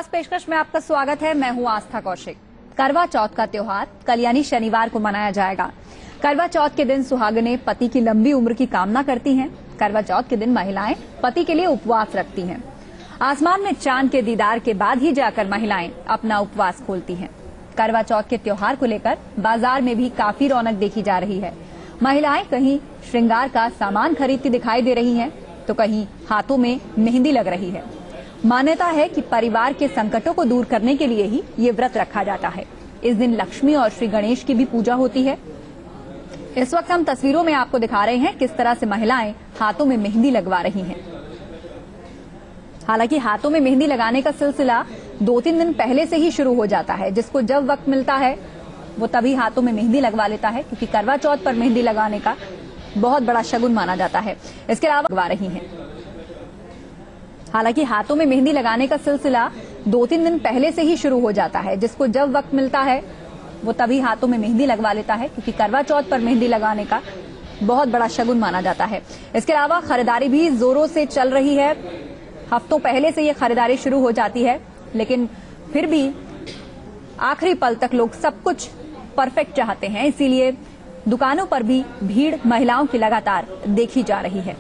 खास पेशकश में आपका स्वागत है। मैं हूं आस्था कौशिक। करवा चौथ का त्योहार कल यानी शनिवार को मनाया जाएगा। करवा चौथ के दिन सुहागनें पति की लंबी उम्र की कामना करती हैं। करवा चौथ के दिन महिलाएं पति के लिए उपवास रखती हैं। आसमान में चांद के दीदार के बाद ही जाकर महिलाएं अपना उपवास खोलती हैं। करवा चौथ के त्योहार को लेकर बाजार में भी काफी रौनक देखी जा रही है। महिलाएं कहीं श्रृंगार का सामान खरीदती दिखाई दे रही हैं, तो कहीं हाथों में मेहंदी लग रही है। मान्यता है कि परिवार के संकटों को दूर करने के लिए ही ये व्रत रखा जाता है। इस दिन लक्ष्मी और श्री गणेश की भी पूजा होती है। इस वक्त हम तस्वीरों में आपको दिखा रहे हैं किस तरह से महिलाएं हाथों में मेहंदी लगवा रही हैं। हालांकि हाथों में मेहंदी लगाने का सिलसिला 2-3 दिन पहले से ही शुरू हो जाता है। जिसको जब वक्त मिलता है वो तभी हाथों में मेहंदी लगवा लेता है, क्योंकि करवा चौथ पर मेहंदी लगाने का बहुत बड़ा शगुन माना जाता है। इसके अलावा लगवा रही हैं। हालांकि हाथों में मेहंदी लगाने का सिलसिला 2-3 दिन पहले से ही शुरू हो जाता है। जिसको जब वक्त मिलता है वो तभी हाथों में मेहंदी लगवा लेता है, क्योंकि करवा चौथ पर मेहंदी लगाने का बहुत बड़ा शगुन माना जाता है। इसके अलावा खरीदारी भी जोरों से चल रही है। हफ्तों पहले से ये खरीदारी शुरू हो जाती है, लेकिन फिर भी आखिरी पल तक लोग सब कुछ परफेक्ट चाहते हैं। इसीलिए दुकानों पर भी भीड़ महिलाओं की लगातार देखी जा रही है।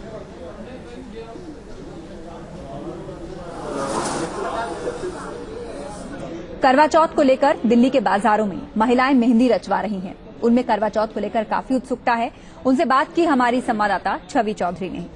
करवा चौथ को लेकर दिल्ली के बाजारों में महिलाएं मेहंदी रचवा रही हैं। उनमें करवा चौथ को लेकर काफी उत्सुकता है। उनसे बात की हमारी संवाददाता छवि चौधरी ने।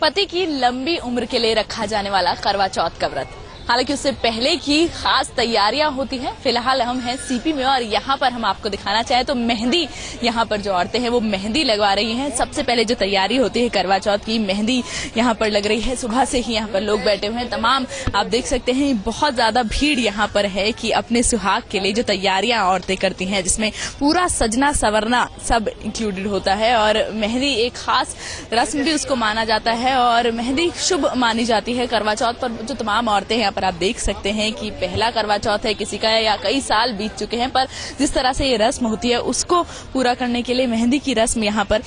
पति की लंबी उम्र के लिए रखा जाने वाला करवा चौथ का व्रत, हालांकि उससे पहले की खास तैयारियां होती हैं। फिलहाल हम हैं सीपी में और यहाँ पर हम आपको दिखाना चाहें तो मेहंदी, यहाँ पर जो औरतें हैं वो मेहंदी लगवा रही हैं। सबसे पहले जो तैयारी होती है करवा चौथ की, मेहंदी यहाँ पर लग रही है। सुबह से ही यहाँ पर लोग बैठे हुए हैं। तमाम आप देख सकते हैं बहुत ज्यादा भीड़ यहाँ पर है कि अपने सुहाग के लिए जो तैयारियां औरतें करती हैं, जिसमें पूरा सजना संवरना सब इंक्लूडेड होता है। और मेहंदी एक खास रस्म भी उसको माना जाता है और मेहंदी शुभ मानी जाती है। करवा चौथ पर जो तमाम औरतें हैं पर आप देख सकते हैं कि पहला करवा चौथ है किसी का, या कई साल बीत चुके हैं, पर जिस तरह से ये रस्म होती है उसको पूरा करने के लिए मेहंदी की रस्म यहाँ पर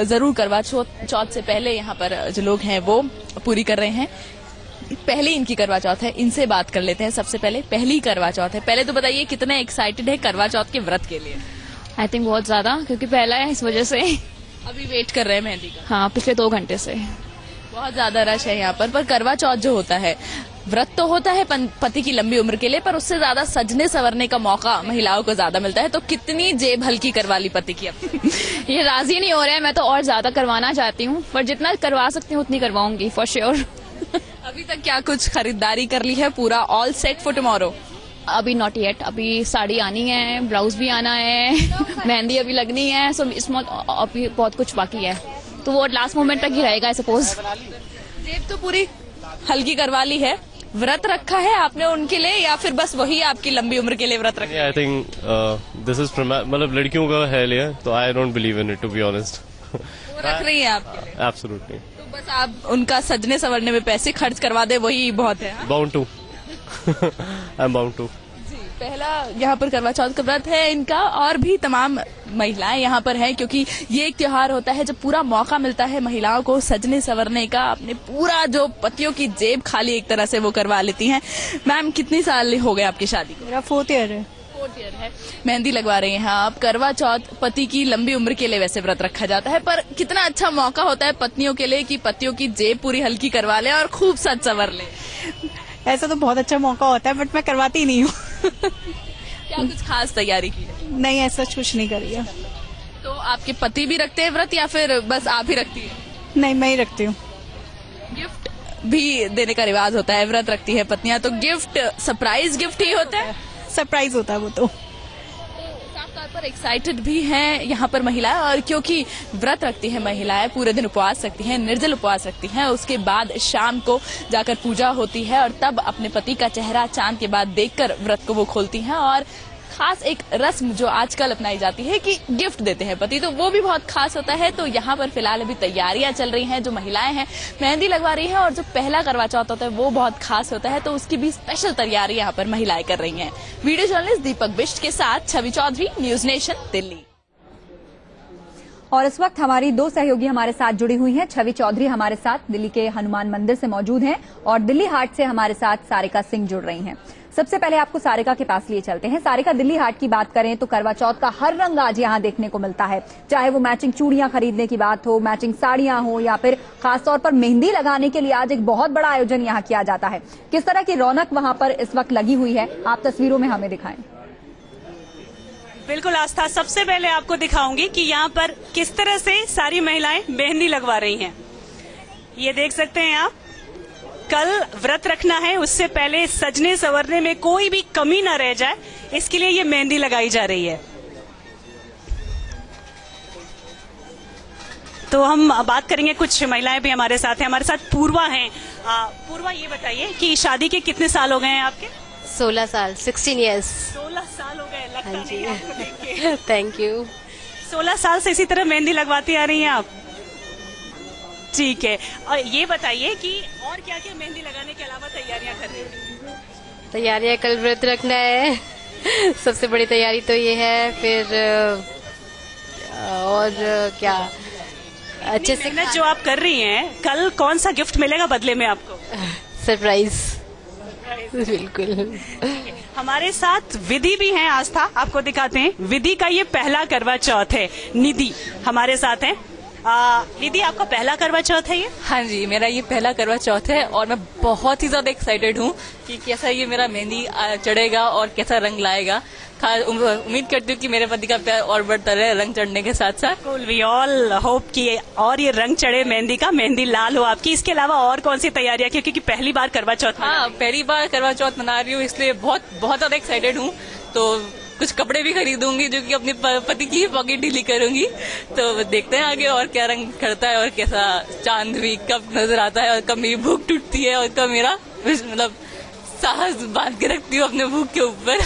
जरूर करवा चौथ से पहले यहाँ पर जो लोग हैं वो पूरी कर रहे हैं। पहले इनकी करवा चौथ है, इनसे बात कर लेते हैं। सबसे पहले पहली करवा चौथ है, पहले तो बताइए कितने एक्साइटेड है करवा चौथ के व्रत के लिए? आई थिंक बहुत ज्यादा, क्योंकि पहला है इस वजह से। अभी वेट कर रहे हैं मेहंदी का? हाँ, पिछले 2 घंटे से बहुत ज्यादा रश है यहाँ पर करवा चौथ जो होता है, व्रत तो होता है पति की लंबी उम्र के लिए, पर उससे ज्यादा सजने संवरने का मौका महिलाओं को ज्यादा मिलता है। तो कितनी जेब हल्की करवा ली पति की अपनी? ये राजी नहीं हो रहा है। मैं तो और ज्यादा करवाना चाहती हूँ, पर जितना करवा सकती हूँ उतनी करवाऊंगी फॉर श्योर। अभी तक क्या कुछ खरीदारी कर ली है? पूरा ऑल सेट फॉर टुमारो? अभी नॉट येट। अभी साड़ी आनी है, ब्लाउज भी आना है, मेहंदी अभी लगनी है, सो इसमें अभी बहुत कुछ बाकी है, तो वो लास्ट मोमेंट तक ही रहेगा आई सपोज। जेब तो पूरी हल्की करवा ली है। व्रत रखा है आपने उनके लिए या फिर बस वही आपकी लंबी उम्र के लिए व्रत रखा है? आई थिंक दिस इज मतलब लड़कियों का है लिया, तो I don't believe in it to be honest. रख रही है आपके लिए? एब्सोल्युटली। तो बस आप उनका सजने संवरने में पैसे खर्च करवा दे, वही बहुत है। Bound to I am bound to. पहला यहाँ पर करवा चौथ का व्रत है इनका, और भी तमाम महिलाएं यहाँ पर हैं, क्योंकि ये एक त्योहार होता है जब पूरा मौका मिलता है महिलाओं को सजने संवरने का। अपने पूरा जो पतियों की जेब खाली एक तरह से वो करवा लेती हैं। मैम, कितनी साल हो गए आपकी शादी को? मेरा 4th ईयर है। 4th ईयर है। मेहंदी लगवा रही हैं आप। करवा चौथ पति की लंबी उम्र के लिए वैसे व्रत रखा जाता है, पर कितना अच्छा मौका होता है पत्नियों के लिए कि पतियों की जेब पूरी हल्की करवा ले और खूब सज संवर ले। ऐसा तो बहुत अच्छा मौका होता है, बट मैं करवाती ही नहीं हूँ। क्या कुछ खास तैयारी की है? नहीं, ऐसा कुछ नहीं करी है। तो आपके पति भी रखते हैं व्रत या फिर बस आप ही रखती है? नहीं, मैं ही रखती हूँ। गिफ्ट भी देने का रिवाज होता है, व्रत रखती है पत्नियां तो गिफ्ट सरप्राइज गिफ्ट ही होता है? सरप्राइज होता है वो तो। साफ तौर पर एक्साइटेड भी हैं यहाँ पर महिलाएं, और क्योंकि व्रत रखती हैं महिलाएं, पूरे दिन उपवास रखती हैं, निर्जल उपवास रखती हैं। उसके बाद शाम को जाकर पूजा होती है और तब अपने पति का चेहरा चांद के बाद देखकर व्रत को वो खोलती हैं। और खास एक रस्म जो आजकल अपनाई जाती है कि गिफ्ट देते हैं पति, तो वो भी बहुत खास होता है। तो यहाँ पर फिलहाल अभी तैयारियां चल रही हैं। जो महिलाएं हैं मेहंदी लगवा रही हैं, और जो पहला करवा चौथ होता है वो बहुत खास होता है, तो उसकी भी स्पेशल तैयारी यहाँ पर महिलाएं कर रही हैं। वीडियो जर्नलिस्ट दीपक बिष्ट के साथ छवि चौधरी, न्यूज नेशन, दिल्ली। और इस वक्त हमारी दो सहयोगी हमारे साथ जुड़ी हुई हैं। छवि चौधरी हमारे साथ दिल्ली के हनुमान मंदिर से मौजूद हैं और दिल्ली हाट से हमारे साथ सारिका सिंह जुड़ रही हैं। सबसे पहले आपको सारिका के पास लिए चलते हैं। सारिका, दिल्ली हाट की बात करें तो करवा चौथ का हर रंग आज यहाँ देखने को मिलता है, चाहे वो मैचिंग चूड़ियां खरीदने की बात हो, मैचिंग साड़ियां हो, या फिर खासतौर पर मेहंदी लगाने के लिए आज एक बहुत बड़ा आयोजन यहाँ किया जाता है। किस तरह की रौनक वहां पर इस वक्त लगी हुई है, आप तस्वीरों में हमें दिखाएं। बिल्कुल आस्था, सबसे पहले आपको दिखाऊंगी कि यहाँ पर किस तरह से सारी महिलाएं मेहंदी लगवा रही हैं। ये देख सकते हैं आप, कल व्रत रखना है, उससे पहले सजने संवरने में कोई भी कमी ना रह जाए, इसके लिए ये मेहंदी लगाई जा रही है। तो हम बात करेंगे, कुछ महिलाएं भी हमारे साथ हैं। हमारे साथ पूर्वा हैं। पूर्वा, ये बताइए कि शादी के कितने साल हो गए हैं आपके? 16 साल, 16 years। 16 साल हो गए, लगता हाँ जी। नहीं आपको देख के। Thank you. 16 साल से इसी तरह मेहंदी लगवाती आ रही हैं आप? ठीक है। और ये बताइए कि और क्या क्या मेहंदी लगाने के अलावा तैयारियां कर रही हैं? तैयारियां, कल व्रत रखना है सबसे बड़ी तैयारी तो ये है। फिर और क्या अच्छे से मेहनत जो आप कर रही हैं, कल कौन सा गिफ्ट मिलेगा बदले में आपको? सरप्राइज। बिल्कुल। हमारे साथ विधि भी हैं आस्था, आपको दिखाते हैं। विधि का ये पहला करवा चौथ है। निधि हमारे साथ हैं। निधि, आपका पहला करवा चौथ है ये? हाँ जी, मेरा ये पहला करवा चौथ है और मैं बहुत ही ज्यादा एक्साइटेड हूँ कि कैसा ये मेरा मेहंदी चढ़ेगा और कैसा रंग लाएगा। उम्मीद करती हूँ कि मेरे पति का प्यार और बढ़ता रहे रंग चढ़ने के साथ साथ। वी ऑल होप कि और ये रंग चढ़े मेहंदी का, मेहंदी लाल हो आपकी। इसके अलावा और कौन सी तैयारियां, क्योंकि पहली बार करवा चौथ? हाँ, पहली बार करवा चौथ मना रही हूँ, इसलिए बहुत बहुत ज्यादा एक्साइटेड हूँ। तो कुछ कपड़े भी खरीदूंगी जो कि अपने पति की पॉकेट ढीली करूंगी। तो देखते हैं आगे और क्या रंग खड़ता है और कैसा चांद भी कब नजर आता है और कब मेरी भूख टूटती है और कब मेरा मतलब साहस बांध के रखती हूँ अपने भूख के ऊपर।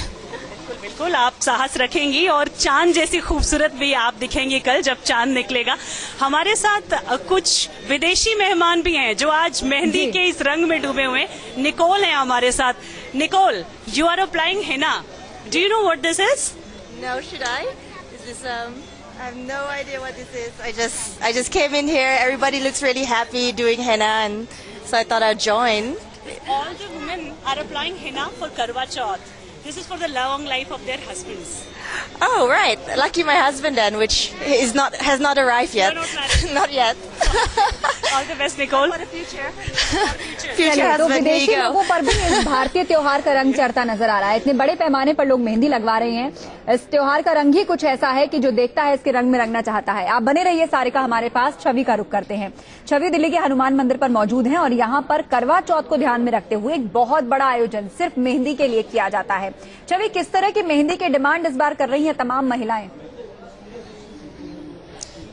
बिल्कुल, आप साहस रखेंगी और चांद जैसी खूबसूरत भी आप दिखेंगी कल जब चांद निकलेगा। हमारे साथ कुछ विदेशी मेहमान भी हैं जो आज मेहंदी के इस रंग में डूबे हुए हैं। निकोल है हमारे साथ। Nicole, you are applying henna. Do you know what this is? No, should I? Is this I have no idea what this is. I just came in here. Everybody looks really happy doing henna, and so I thought I'd join. All the women are applying henna for Karwa Chauth. This is for the long life of their husbands. Oh, right. Lucky my husband then, which has not arrived yet. You're not married. Not yet. All the best, Nicole. For the future. Future. Future चलिए, तो husband. Here विदेशी you go. लोगों पर भी इस भारतीय त्योहार का रंग चढ़ता नजर आ रहा है। इतने बड़े पैमाने पर लोग मेहंदी लगवा रहे हैं। इस त्योहार का रंग ही कुछ ऐसा है कि जो देखता है इसके रंग में रंगना चाहता है। आप बने रहिए सारिका हमारे पास। छवि का रुख करते हैं। छवि दिल्ली के हनुमान मंदिर पर मौजूद है और यहाँ पर करवा चौथ को ध्यान में रखते हुए एक बहुत बड़ा आयोजन सिर्फ मेहंदी के लिए किया जाता है। छवि, किस तरह की मेहंदी की डिमांड इस बार कर रही है तमाम महिलाएं?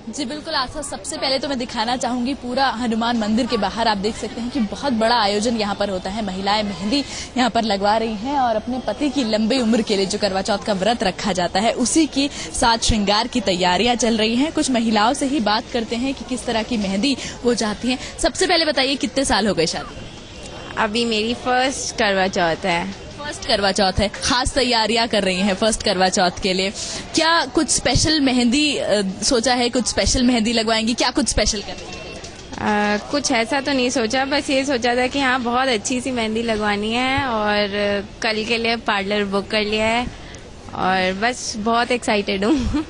जी बिल्कुल आशा, सबसे पहले तो मैं दिखाना चाहूंगी पूरा हनुमान मंदिर के बाहर आप देख सकते हैं कि बहुत बड़ा आयोजन यहाँ पर होता है। महिलाएं मेहंदी यहाँ पर लगवा रही हैं और अपने पति की लंबी उम्र के लिए जो करवा चौथ का व्रत रखा जाता है उसी की साथ श्रृंगार की तैयारियां चल रही हैं। कुछ महिलाओं से ही बात करते हैं कि किस तरह की मेहंदी वो चाहती हैं। सबसे पहले बताइए, कितने साल हो गए शादी? अभी मेरी फर्स्ट करवा चौथ है। फर्स्ट करवा चौथ है, खास तैयारियां कर रही हैं फर्स्ट करवा चौथ के लिए। क्या कुछ स्पेशल मेहंदी सोचा है? कुछ स्पेशल मेहंदी लगवाएंगी? क्या कुछ स्पेशल कर रही हैं? कुछ ऐसा तो नहीं सोचा, बस ये सोचा था कि हाँ बहुत अच्छी सी मेहंदी लगवानी है और कल के लिए पार्लर बुक कर लिया है और बस बहुत एक्साइटेड हूँ।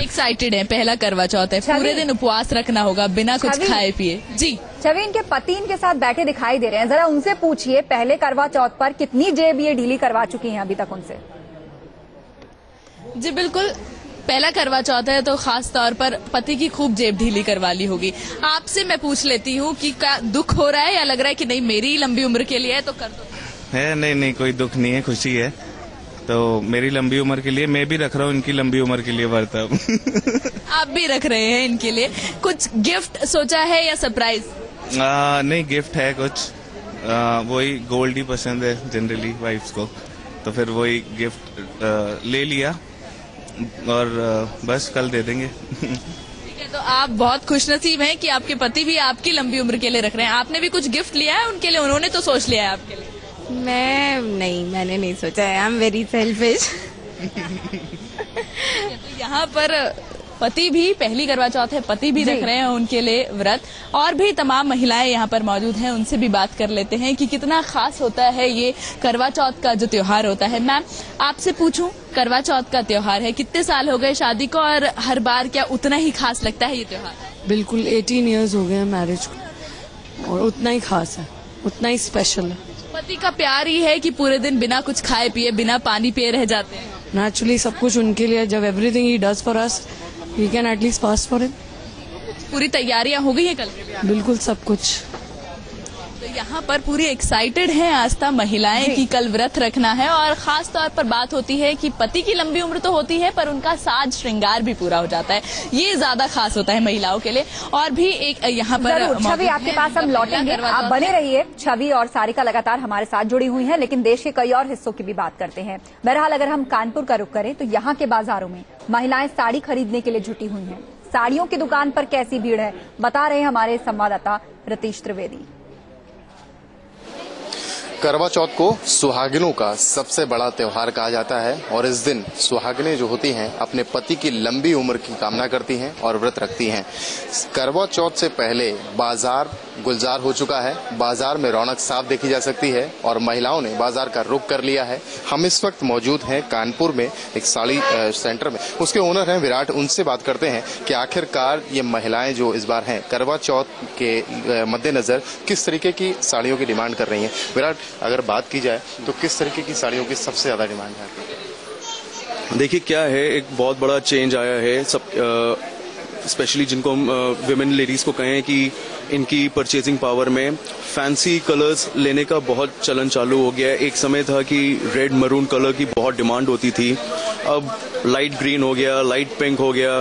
एक्साइटेड है, पहला करवा चौथ है, पूरे दिन उपवास रखना होगा बिना कुछ खाए पिए। जी छवि, इनके पति इनके साथ बैठे दिखाई दे रहे हैं, जरा उनसे पूछिए पहले करवा चौथ पर कितनी जेब ये ढीली करवा चुकी हैं अभी तक उनसे? जी बिल्कुल, पहला करवा चौथ है तो खास तौर पर पति की खूब जेब ढीली करवा ली होगी। आपसे मैं पूछ लेती हूँ कि क्या दुख हो रहा है या लग रहा है कि नहीं मेरी लंबी उम्र के लिए है तो कर दो? है नहीं, कोई दुख नहीं है, खुशी है। तो मेरी लंबी उम्र के लिए मैं भी रख रहा हूँ इनकी लंबी उम्र के लिए व्रत। आप भी रख रहे हैं इनके लिए? कुछ गिफ्ट सोचा है या सरप्राइज? नहीं, गिफ्ट है कुछ। वही गोल्ड ही पसंद है जनरली वाइफ्स को, तो फिर वही गिफ्ट ले लिया और बस कल दे देंगे। ठीक है, तो आप बहुत खुशनसीब हैं कि आपके पति भी आपकी लंबी उम्र के लिए रख रहे हैं। आपने भी कुछ गिफ्ट लिया है उनके लिए? उन्होंने तो सोच लिया है आपके लिए? मैंने नहीं सोचा है। I am very selfish. तो यहाँ पर पति भी, पहली करवा चौथ है, पति भी रख रहे हैं उनके लिए व्रत। और भी तमाम महिलाएं यहाँ पर मौजूद हैं, उनसे भी बात कर लेते हैं कि कितना खास होता है ये करवा चौथ का जो त्योहार होता है। मैम, आपसे पूछूं, करवा चौथ का त्योहार है, कितने साल हो गए शादी को और हर बार क्या उतना ही खास लगता है ये त्योहार? बिल्कुल 18 इयर्स हो गए हैं मैरिज को और उतना ही खास है, उतना ही स्पेशल है। पति का प्यार ही है कि पूरे दिन बिना कुछ खाए पिए, बिना पानी पिए रह जाते हैं? नेचुरली सब कुछ उनके लिए, जब एवरीथिंग ही does for us we can at least fast for him. पूरी तैयारियां हो गई है कल? बिल्कुल सब कुछ। तो यहाँ पर पूरी एक्साइटेड हैं आस्था महिलाएं कि कल व्रत रखना है। और खास तौर पर बात होती है कि पति की लंबी उम्र तो होती है पर उनका साज श्रृंगार भी पूरा हो जाता है, ये ज्यादा खास होता है महिलाओं के लिए। और भी एक यहाँ पर छवि आपके पास हम लौटेंगे, आप बने रहिए। छवि और सारिका लगातार हमारे साथ जुड़ी हुई हैं, लेकिन देश के कई और हिस्सों की भी बात करते हैं। बहरहाल अगर हम कानपुर का रुख करें तो यहाँ के बाजारों में महिलाएं साड़ी खरीदने के लिए जुटी हुई हैं। साड़ियों की दुकान पर कैसी भीड़ है, बता रहे हैं हमारे संवाददाता रतीश त्रिवेदी। करवा चौथ को सुहागिनों का सबसे बड़ा त्योहार कहा जाता है और इस दिन सुहागिनें जो होती हैं अपने पति की लंबी उम्र की कामना करती हैं और व्रत रखती हैं। करवा चौथ से पहले बाजार गुलजार हो चुका है, बाजार में रौनक साफ देखी जा सकती है और महिलाओं ने बाजार का रुख कर लिया है। हम इस वक्त मौजूद हैं कानपुर में एक साड़ी सेंटर में, उसके ओनर हैं विराट, उनसे बात करते हैं कि आखिरकार ये महिलाएं जो इस बार हैं करवा चौथ के मद्देनजर किस तरीके की साड़ियों की डिमांड कर रही हैं। विराट, अगर बात की जाए तो किस तरीके की साड़ियों की सबसे ज्यादा डिमांड है? देखिए क्या है, एक बहुत बड़ा चेंज आया है सब स्पेशली जिनको हम विमेन लेडीज को कहें कि इनकी परचेजिंग पावर में फैंसी कलर्स लेने का बहुत चलन चालू हो गया है। एक समय था कि रेड मरून कलर की बहुत डिमांड होती थी, अब लाइट ग्रीन हो गया, लाइट पिंक हो गया,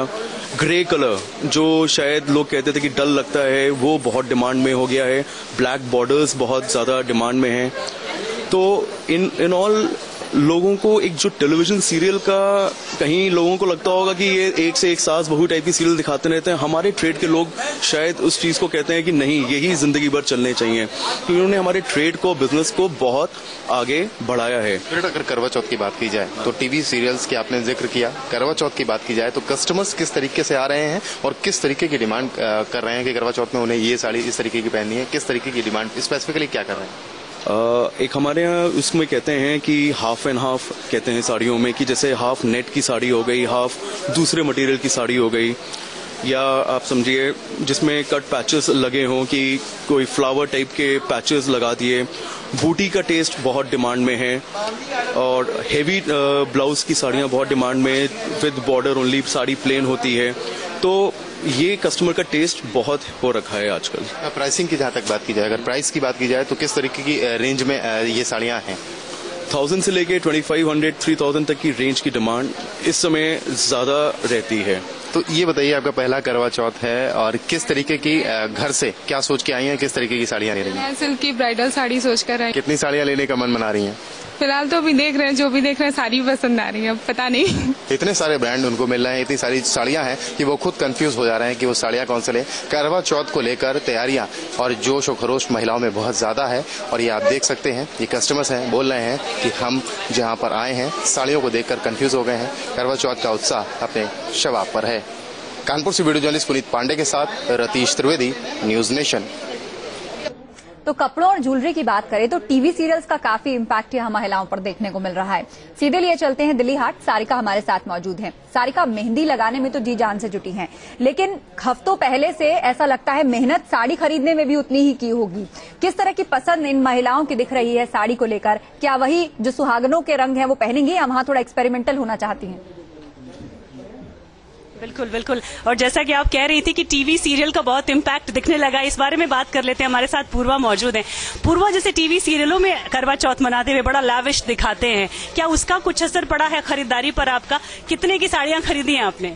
ग्रे कलर जो शायद लोग कहते थे कि डल लगता है वो बहुत डिमांड में हो गया है, ब्लैक बॉर्डर्स बहुत ज्यादा डिमांड में हैं। तो इन ऑल लोगों को एक जो टेलीविजन सीरियल का कहीं लोगों को लगता होगा कि ये एक से एक सास बहू टाइप की सीरियल दिखाते रहते हैं, हमारे ट्रेड के लोग शायद उस चीज को कहते हैं कि नहीं, यही जिंदगी भर चलने चाहिए। तो इन्होंने हमारे ट्रेड को, बिजनेस को बहुत आगे बढ़ाया है। अगर करवा चौथ की बात की जाए तो टीवी सीरियल्स की आपने जिक्र किया, करवा चौथ की बात की जाए तो कस्टमर्स किस तरीके से आ रहे हैं और किस तरीके की डिमांड कर रहे हैं कि करवा चौथ में उन्हें ये साड़ी इस तरीके की पहननी है, किस तरीके की डिमांड स्पेसिफिकली क्या कर रहे हैं? एक हमारे यहाँ उसमें कहते हैं कि हाफ एंड हाफ कहते हैं साड़ियों में, कि जैसे हाफ नेट की साड़ी हो गई, हाफ दूसरे मटेरियल की साड़ी हो गई, या आप समझिए जिसमें कट पैचेस लगे हों कि कोई फ्लावर टाइप के पैचेस लगा दिए। बूटी का टेस्ट बहुत डिमांड में है और हेवी ब्लाउज की साड़ियाँ बहुत डिमांड में, with border only sari plain होती है। तो ये कस्टमर का टेस्ट बहुत हो रखा है आजकल। प्राइसिंग की जहाँ तक बात की जाए, अगर प्राइस की बात की जाए तो किस तरीके की रेंज में ये साड़ियाँ हैं? 1000 से लेके 2500 3000 तक की रेंज की डिमांड इस समय ज्यादा रहती है। तो ये बताइए, आपका पहला करवा चौथ है और किस तरीके की घर से क्या सोच के आई हैं, किस तरीके की साड़ियाँ ले रही हैं? सिल्क की ब्राइडल साड़ी सोच कर आई। कितनी साड़ियाँ लेने का मन बना रही हैं? फिलहाल तो अभी देख रहे हैं, जो भी देख रहे हैं साड़ी पसंद आ रही है, अब पता नहीं। इतने सारे ब्रांड उनको मिल रहे हैं, इतनी सारी साड़ियां हैं कि वो खुद कंफ्यूज हो जा रहे हैं कि वो साड़ियां कौन से लें। करवा चौथ को लेकर तैयारियां और जोश और खरोश महिलाओं में बहुत ज्यादा है और ये आप देख सकते हैं, ये कस्टमर्स हैं, बोल रहे हैं कि हम जहां पर आए हैं साड़ियों को देखकर कंफ्यूज हो गए हैं। करवा चौथ का उत्साह अपने शबाब पर है। कानपुर से वीडियो जर्नलिस्ट पुनीत पांडे के साथ रतीश त्रिवेदी, न्यूज नेशन। तो कपड़ों और ज्वेलरी की बात करें तो टीवी सीरियल्स का काफी इम्पैक्ट यहाँ महिलाओं पर देखने को मिल रहा है। सीधे लिए चलते हैं दिल्ली हाट, सारिका हमारे साथ मौजूद हैं। सारिका, मेहंदी लगाने में तो जी जान से जुटी हैं, लेकिन हफ्तों पहले से ऐसा लगता है मेहनत साड़ी खरीदने में भी उतनी ही की होगी। किस तरह की पसंद इन महिलाओं की दिख रही है साड़ी को लेकर? क्या वही जो सुहागनों के रंग है वो पहनेंगी या वहां थोड़ा एक्सपेरिमेंटल होना चाहती हैं? बिल्कुल बिल्कुल, और जैसा कि आप कह रही थी कि टीवी सीरियल का बहुत इम्पैक्ट दिखने लगा, इस बारे में बात कर लेते हैं। हमारे साथ पूर्वा मौजूद है। पूर्वा, जैसे टीवी सीरियलों में करवा चौथ मनाते हुए बड़ा लाविश दिखाते हैं, क्या उसका कुछ असर पड़ा है खरीदारी पर आपका? कितने की साड़ियां खरीदी हैं आपने?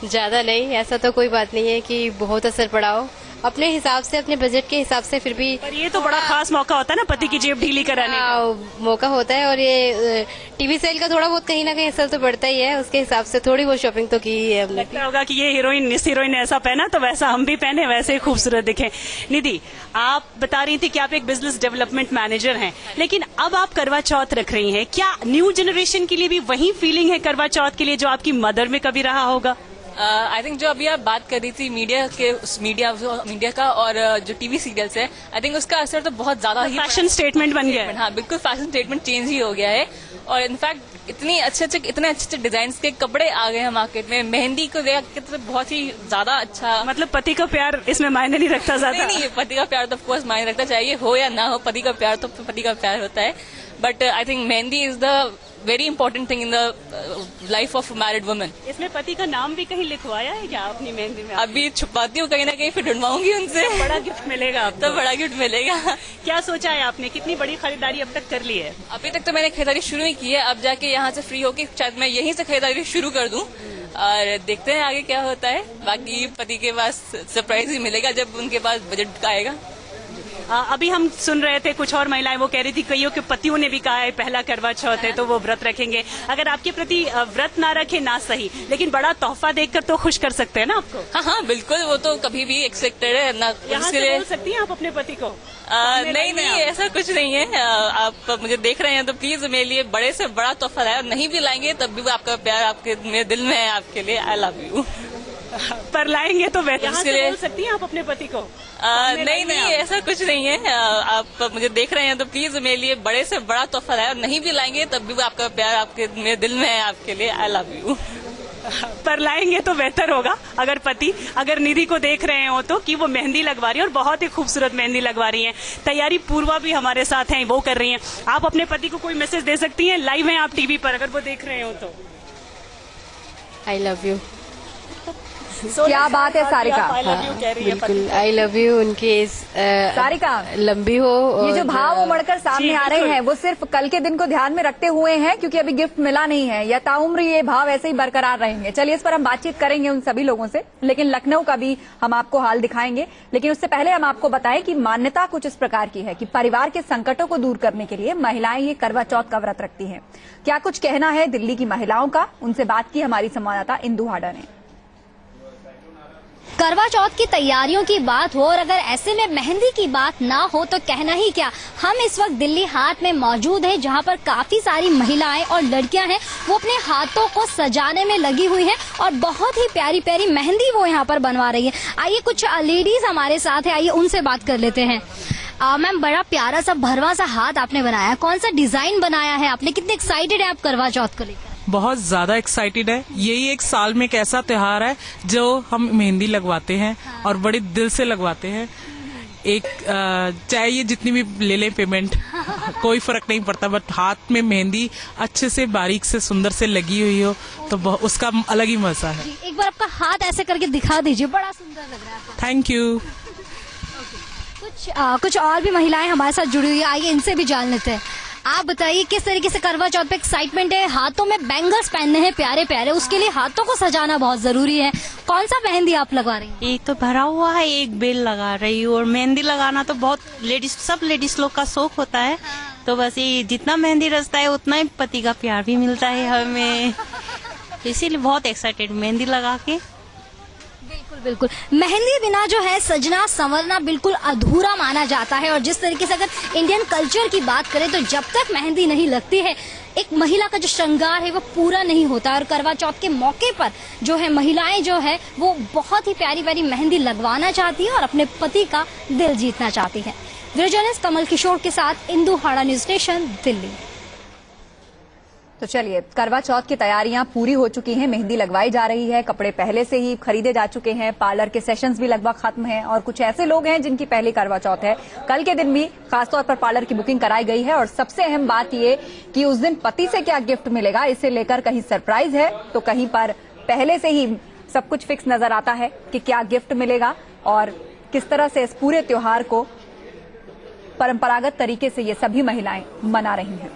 ज्यादा नहीं, ऐसा तो कोई बात नहीं है कि बहुत असर पड़ा हो। अपने हिसाब से, अपने बजट के हिसाब से फिर भी। पर ये तो बड़ा खास मौका होता है ना पति की जेब ढीली कराने का। मौका होता है और ये टीवी सेल का थोड़ा बहुत कहीं ना कहीं असर तो बढ़ता ही है, उसके हिसाब से थोड़ी बहुत शॉपिंग तो की है हमने। लगता होगा कि ये हीरोइन, इस हीरोइन ने ऐसा पहना तो वैसा हम भी पहने, वैसे ही खूबसूरत दिखे। निधि, आप बता रही थी कि आप एक बिजनेस डेवलपमेंट मैनेजर हैं, लेकिन अब आप करवा चौथ रख रही हैं, क्या न्यू जनरेशन के लिए भी वही फीलिंग है करवा चौथ के लिए जो आपकी मदर में कभी रहा होगा? आई थिंक जो अभी आप बात कर रही थी मीडिया का और जो टीवी सीरियल्स है, आई थिंक उसका असर तो बहुत ज्यादा ही फैशन स्टेटमेंट बन गया है। हाँ, बिल्कुल फैशन स्टेटमेंट चेंज ही हो गया है। और इनफैक्ट इतने अच्छे डिजाइन के कपड़े आ गए हैं मार्केट में। मेहंदी को देख के तो बहुत ही ज्यादा अच्छा, मतलब पति का प्यार इसमें मायने नहीं रखता ज्यादा। नहीं, पति का प्यार तो ऑफकोर्स मायने रखता, चाहिए हो या ना हो, पति का प्यार तो पति का प्यार होता है। But I think mehndi is the very important thing in the life of married woman. इसमें पति का नाम भी कहीं लिखवाया है क्या अपनी मेहंदी में? अभी छुपाती हूँ कहीं ना कहीं, फिर ढूंढवाऊंगी उनसे। बड़ा गिफ्ट मिलेगा अब तो बड़ा गिफ्ट मिलेगा। क्या सोचा है आपने, कितनी बड़ी खरीदारी अब तक कर ली है? अभी तक तो मैंने खरीदारी शुरू ही की है, अब जाके यहाँ से फ्री होके शायद मैं यहीं से खरीदारी शुरू कर दूं और देखते हैं आगे क्या होता है। बाकी पति के पास सरप्राइज ही मिलेगा जब उनके पास बजट आएगा। अभी हम सुन रहे थे कुछ और महिलाएं वो कह रही थी कईयों के पतियों ने भी कहा है पहला करवा चौथ है तो वो व्रत रखेंगे। अगर आपके प्रति व्रत ना रखे ना सही, लेकिन बड़ा तोहफा देकर तो खुश कर सकते हैं ना आपको? हाँ, बिल्कुल, वो तो कभी भी एक्सपेक्टेड है ना। यहाँ से बोल सकती हैं आप अपने पति को? नहीं, ऐसा कुछ नहीं है। आप मुझे देख रहे हैं तो प्लीज मेरे लिए बड़े से बड़ा तोहफा लाए, नहीं भी लाएंगे तब भी आपका प्यार आपके मेरे दिल में है, आपके लिए आई लव यू। पर लाएंगे तो यहाँ से बोल सकती हैं आप अपने पति को? नहीं, ऐसा कुछ नहीं है। आप मुझे देख रहे हैं तो प्लीज मेरे लिए बड़े से बड़ा तोहफा लाए, नहीं भी लाएंगे तब भी आपका प्यार आपके मेरे दिल में है, आपके लिए आई लव यू। पर लाएंगे तो बेहतर होगा अगर पति, अगर निधि को देख रहे हो तो कि वो मेहंदी लगवा रही है और बहुत ही खूबसूरत मेहंदी लगवा रही है। तैयारी पूर्वा भी हमारे साथ हैं, वो कर रही हैं। आप अपने पति को कोई मैसेज दे सकती हैं, लाइव हैं आप टीवी पर, अगर वो देख रहे हो तो? I love you. क्या बात है सारिका, बिल्कुल आई लव यू। उनकी सारिका लंबी हो। ये जो भाव उमड़कर सामने आ रहे हैं वो सिर्फ कल के दिन को ध्यान में रखते हुए हैं क्योंकि अभी गिफ्ट मिला नहीं है, या ताउम्र ये भाव ऐसे ही बरकरार रहेंगे? चलिए इस पर हम बातचीत करेंगे उन सभी लोगों से, लेकिन लखनऊ का भी हम आपको हाल दिखाएंगे। लेकिन उससे पहले हम आपको बताएं कि मान्यता कुछ इस प्रकार की है कि परिवार के संकटों को दूर करने के लिए महिलाएं ये करवा चौथ का व्रत रखती हैं। क्या कुछ कहना है दिल्ली की महिलाओं का, उनसे बात की हमारी संवाददाता इंदु हाडा ने। करवा चौथ की तैयारियों की बात हो और अगर ऐसे में मेहंदी की बात ना हो तो कहना ही क्या। हम इस वक्त दिल्ली हाट में मौजूद हैं जहां पर काफी सारी महिलाएं और लड़कियां हैं, वो अपने हाथों को सजाने में लगी हुई हैं और बहुत ही प्यारी प्यारी मेहंदी वो यहां पर बनवा रही है। आइए कुछ लेडीज हमारे साथ है, आइए उनसे बात कर लेते हैं। मैम, बड़ा प्यारा सा भरवा सा हाथ आपने बनाया, कौन सा डिजाइन बनाया है आपने? कितने एक्साइटेड है आप करवा चौथ को लेकर? बहुत ज्यादा एक्साइटेड है। यही एक साल में एक ऐसा त्योहार है जो हम मेहंदी लगवाते हैं और बड़े दिल से लगवाते हैं। एक चाहे ये जितनी भी ले लें पेमेंट कोई फर्क नहीं पड़ता, बट हाथ में मेहंदी अच्छे से बारीक से सुंदर से लगी हुई हो तो उसका अलग ही मजा है। एक बार आपका हाथ ऐसे करके दिखा दीजिए, बड़ा सुंदर लग रहा है। Thank you. कुछ और भी महिलाएं हमारे साथ जुड़ी हुई है, आइए इनसे भी जान लेते हैं। आप बताइए किस तरीके से करवा चौथ पे एक्साइटमेंट है? हाथों में बैंगल्स पहनने हैं प्यारे प्यारे, उसके लिए हाथों को सजाना बहुत जरूरी है। कौन सा मेहंदी आप लगवा रही हैं? एक तो भरा हुआ है, एक बेल लगा रही हूँ। और मेहंदी लगाना तो बहुत सब लेडीज लोग का शौक होता है, तो बस ये जितना मेहंदी रचता है उतना ही पति का प्यार भी मिलता है हमें, इसीलिए बहुत एक्साइटेड मेहंदी लगा के। बिल्कुल, मेहंदी बिना जो है सजना संवरना बिल्कुल अधूरा माना जाता है। और जिस तरीके से अगर इंडियन कल्चर की बात करें तो जब तक मेहंदी नहीं लगती है एक महिला का जो श्रृंगार है वो पूरा नहीं होता। और करवा चौथ के मौके पर जो है महिलाएं जो है वो बहुत ही प्यारी प्यारी मेहंदी लगवाना चाहती है और अपने पति का दिल जीतना चाहती है। जर्नलिस्ट कमल किशोर के साथ इंदु हाड़ा, न्यूज स्टेशन, दिल्ली। तो चलिए, करवा चौथ की तैयारियां पूरी हो चुकी हैं, मेहंदी लगवाई जा रही है, कपड़े पहले से ही खरीदे जा चुके हैं, पार्लर के सेशंस भी लगभग खत्म हैं और कुछ ऐसे लोग हैं जिनकी पहली करवा चौथ है। कल के दिन भी खासतौर पर पार्लर की बुकिंग कराई गई है और सबसे अहम बात ये कि उस दिन पति से क्या गिफ्ट मिलेगा, इसे लेकर कहीं सरप्राइज है तो कहीं पर पहले से ही सब कुछ फिक्स नजर आता है कि क्या गिफ्ट मिलेगा और किस तरह से इस पूरे त्योहार को परंपरागत तरीके से ये सभी महिलाएं मना रही हैं।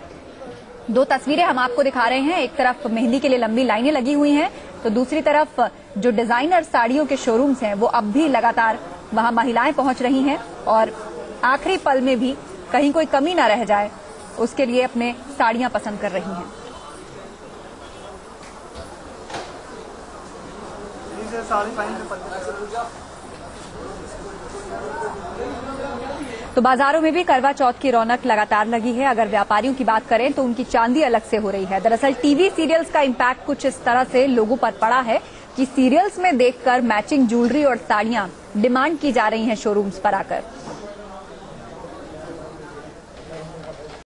दो तस्वीरें हम आपको दिखा रहे हैं, एक तरफ मेहंदी के लिए लंबी लाइनें लगी हुई हैं तो दूसरी तरफ जो डिजाइनर साड़ियों के शोरूम्स हैं वो अब भी लगातार वहां महिलाएं पहुंच रही हैं और आखिरी पल में भी कहीं कोई कमी न रह जाए उसके लिए अपने साड़ियां पसंद कर रही हैं। तो बाजारों में भी करवा चौथ की रौनक लगातार लगी है। अगर व्यापारियों की बात करें तो उनकी चांदी अलग से हो रही है। दरअसल टीवी सीरियल्स का इम्पैक्ट कुछ इस तरह से लोगों पर पड़ा है कि सीरियल्स में देखकर मैचिंग ज्वेलरी और साड़ियां डिमांड की जा रही हैं शोरूम्स पर आकर।